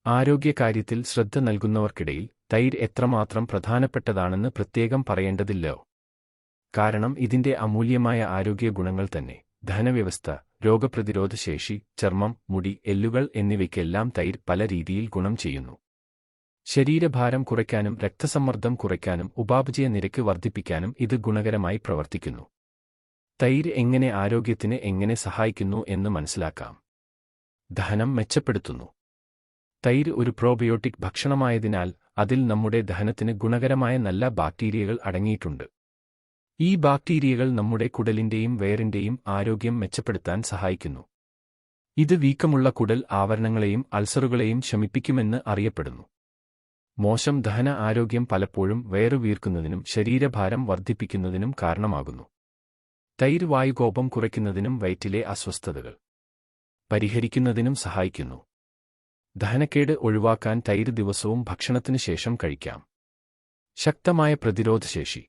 ആരോഗ്യകാര്യത്തിൽ ശ്രദ്ധ നൽകുന്നവർക്കിടയിൽ തൈര് എത്രമാത്രം പ്രധാനപ്പെട്ടതാണെന്ന് പ്രത്യേകം പറയേണ്ടതില്ലോ. കാരണം ഇതിന്റെ അമൂല്യമായ ആരോഗ്യ ഗുണങ്ങൾ തന്നെ ദഹനവ്യവസ്ഥ, രോഗപ്രതിരോധശേഷി, ചർമ്മം, മുടി, എല്ലുകൾ എന്നിവയ്ക്കെല്ലാം തൈര് പല രീതിയിൽ ഗുണം ചെയ്യുന്നു. ശരീരഭാരം കുറയ്ക്കാനും രക്തസമ്മർദ്ദം കുറയ്ക്കാനും ഉപാപചയ നിരക്ക് വർദ്ധിപ്പിക്കാനും ഇത് ഗുണകരമായി പ്രവർത്തിക്കുന്നു. തൈര് എങ്ങനെ ആരോഗ്യത്തിന് എങ്ങനെ സഹായിക്കുന്നു എന്ന് മനസ്സിലാക്കാം. ദഹനം മെച്ചപ്പെടുത്തുന്നു. തൈര് ഒരു പ്രോബയോട്ടിക് ഭക്ഷണമായതിനാൽ അതിൽ നമ്മുടെ ദഹനത്തിന് ഗുണകരമായ നല്ല ബാക്ടീരിയകൾ അടങ്ങിയിട്ടുണ്ട്. ഈ ബാക്ടീരിയകൾ നമ്മുടെ കുടലിന്റെയും വയറിന്റെയും ആരോഗ്യം മെച്ചപ്പെടുത്താൻ സഹായിക്കുന്നു. ഇത് വീക്കമുള്ള കുടൽ ആവരണങ്ങളെയും അൾസറുകളെയും ശമിപ്പിക്കുമെന്ന് അറിയപ്പെടുന്നു. മോശം ദഹന ആരോഗ്യം പലപ്പോഴും വയറു വീർക്കുന്നതിനും ശരീരഭാരം വർദ്ധിപ്പിക്കുന്നതിനും കാരണമാകുന്നു. തൈര് വായുകോപം കുറയ്ക്കുന്നതിനും വയറ്റിലെ അസ്വസ്ഥതകൾ പരിഹരിക്കുന്നതിനും സഹായിക്കുന്നു. ദഹനക്കേട് ഒഴിവാക്കാൻ തൈര് ദിവസവും ഭക്ഷണത്തിനു ശേഷം കഴിക്കാം. ശക്തമായ പ്രതിരോധശേഷി.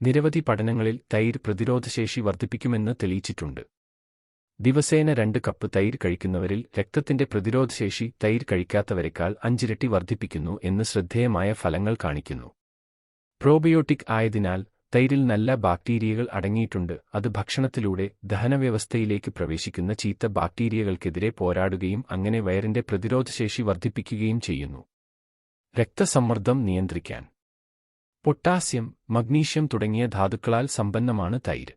നിരവധി പഠനങ്ങളിൽ തൈര് പ്രതിരോധശേഷി വർദ്ധിപ്പിക്കുമെന്ന് തെളിയിച്ചിട്ടുണ്ട്. ദിവസേന 2 കപ്പ് തൈര് കഴിക്കുന്നവരിൽ രക്തത്തിന്റെ പ്രതിരോധശേഷി തൈര് കഴിക്കാത്തവരെക്കാൾ 5 ഇരട്ടി വർദ്ധിപ്പിക്കുന്നു എന്ന് ശ്രദ്ധേയമായ ഫലങ്ങൾ കാണിക്കുന്നു. പ്രോബയോട്ടിക് ആയതിനാൽ തൈരിൽ നല്ല ബാക്ടീരിയകൾ അടങ്ങിയിട്ടുണ്ട്. അത് ഭക്ഷണത്തിലൂടെ ദഹനവ്യവസ്ഥയിലേക്ക് പ്രവേശിക്കുന്ന ചീത്ത ബാക്ടീരിയകൾക്കെതിരെ പോരാടുകയും അങ്ങനെ വയറിന്റെ പ്രതിരോധശേഷി വർദ്ധിപ്പിക്കുകയും ചെയ്യുന്നു. രക്തസമ്മർദ്ദം നിയന്ത്രിക്കാൻ. പൊട്ടാസ്യം, മഗ്നീഷ്യം തുടങ്ങിയ ധാതുക്കളാൽ സമ്പന്നമാണ് തൈര്.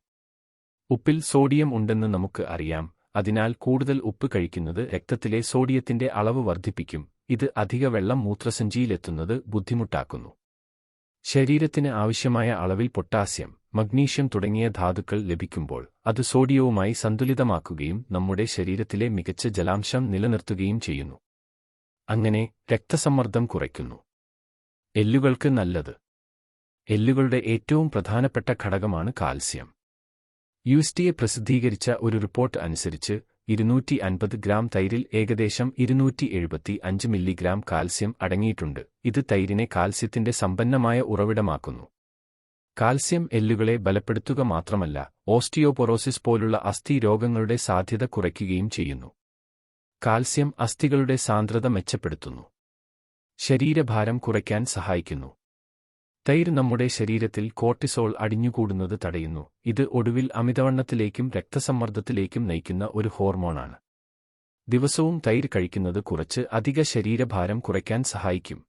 ഉപ്പിൽ സോഡിയം ഉണ്ടെന്ന് നമുക്ക് അറിയാം. അതിനാൽ കൂടുതൽ ഉപ്പ് കഴിക്കുന്നത് രക്തത്തിലെ സോഡിയത്തിന്റെ അളവ് വർദ്ധിപ്പിക്കും. ഇത് അധിക വെള്ളം മൂത്രസഞ്ചിയിലെത്തുന്നത് ബുദ്ധിമുട്ടാക്കുന്നു. ശരീരത്തിന് ആവശ്യമായ അളവിൽ പൊട്ടാസ്യം, മഗ്നീഷ്യം തുടങ്ങിയ ധാതുക്കൾ ലഭിക്കുമ്പോൾ അത് സോഡിയവുമായി സന്തുലിതമാക്കുകയും നമ്മുടെ ശരീരത്തിലെ മികച്ച ജലാംശം നിലനിർത്തുകയും ചെയ്യുന്നു. അങ്ങനെ രക്തസമ്മർദ്ദം കുറയ്ക്കുന്നു. എല്ലുകൾക്ക് നല്ലത്. എല്ലുകളുടെ ഏറ്റവും പ്രധാനപ്പെട്ട ഘടകമാണ് കാൽസ്യം. USDA പ്രസിദ്ധീകരിച്ച ഒരു റിപ്പോർട്ട് അനുസരിച്ച് 250 ഗ്രാം തൈരിൽ ഏകദേശം 275 മില്ലിഗ്രാം കാൽസ്യം അടങ്ങിയിട്ടുണ്ട്. ഇത് തൈരിനെ കാൽസ്യത്തിന്റെ സമ്പന്നമായ ഉറവിടമാക്കുന്നു. കാൽസ്യം എല്ലുകളെ ബലപ്പെടുത്തുക മാത്രമല്ല, ഓസ്റ്റിയോപൊറോസിസ് പോലുള്ള അസ്ഥി രോഗങ്ങളുടെ സാധ്യത കുറയ്ക്കുകയും ചെയ്യുന്നു. കാൽസ്യം അസ്ഥികളുടെ സാന്ദ്രത മെച്ചപ്പെടുത്തുന്നു. ശരീരഭാരം കുറയ്ക്കാൻ സഹായിക്കുന്നു. തൈര് നമ്മുടെ ശരീരത്തിൽ കോർട്ടിസോൾ അടിഞ്ഞുകൂടുന്നത് തടയുന്നു. ഇത് ഒടുവിൽ അമിതവണ്ണത്തിലേക്കും രക്തസമ്മർദ്ദത്തിലേക്കും നയിക്കുന്ന ഒരു ഹോർമോണാണ്. ദിവസവും തൈര് കഴിക്കുന്നത് കുറച്ച് അധിക ശരീരഭാരം കുറയ്ക്കാൻ സഹായിക്കും.